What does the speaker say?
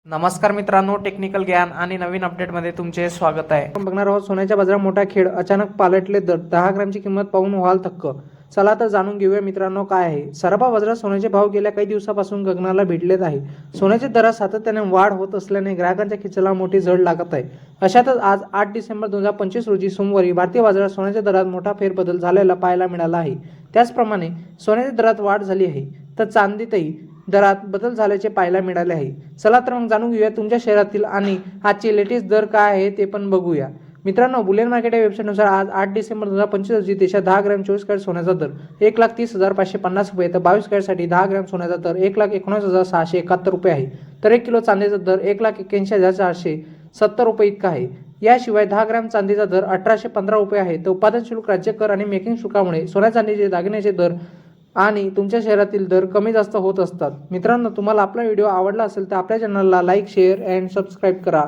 नमस्कार मित्रांनो, टेक्निकल ज्ञान आणि नवीन अपडेटमध्ये तुमचे स्वागत आहे. आपण बघणार आहोत सोन्याच्या बाजारात मोठा खेळ, अचानक पालटले दर, 10 ग्रॅमची किंमत पाहून व्हाल थक्क. चला तर जाणून घेऊया मित्रांनो काय आहे. सराफा बाजारात सोन्याचे भाव गेल्या काही दिवसापासून गगनाला भिडलेत आहे. सोन्याच्या दरात सातत्याने वाढ होत असल्याने ग्राहकांच्या खिचाला मोठी झळ लागत आहे. अशातच आज 8 डिसेंबर 2025 रोजी सोमवारी भारतीय बाजारात सोन्याच्या दरात मोठा फेरबदल झालेला पाहायला मिळाला आहे. त्याचप्रमाणे सोन्याच्या दरात वाढ झाली आहे, तर चांदीतही दरात बदल झाल्याचे पाहायला मिळाले आहे. चला तर मग जाणून घेऊया तुमच्या शहरातील आणि आजचे लेटेस्ट दर काय आहे ते पण बघूया. मित्रांनो, बुलियन मार्केट या वेबसाईटनुसार आज 8 डिसेंबर 2025 रोजी देशात 10 ग्रॅम 24 कॅरेट सोन्याचा दर 1,30,550 रुपये, तर 22 कॅरेटसाठी 10 ग्रॅम सोन्याचा दर 1,19,671 रुपये आहे. तर 1 किलो चांदीचा दर 1,81,470 रुपये इतका आहे. याशिवाय 10 ग्रॅम चांदीचा दर 1,815 रुपये आहे. तर उत्पादन शुल्क, राज्य कर आणि मेकिंग शुल्कामुळे सोन्या चांदीचे दागिन्याचे दर आणि तुमच्या शहरातील दर कमी जास्त होत असतात. मित्रांनो, तुम्हाला आपला व्हिडिओ आवडला असेल तर आपल्या चॅनलला लाईक, शेअर अँड सबस्क्राईब करा.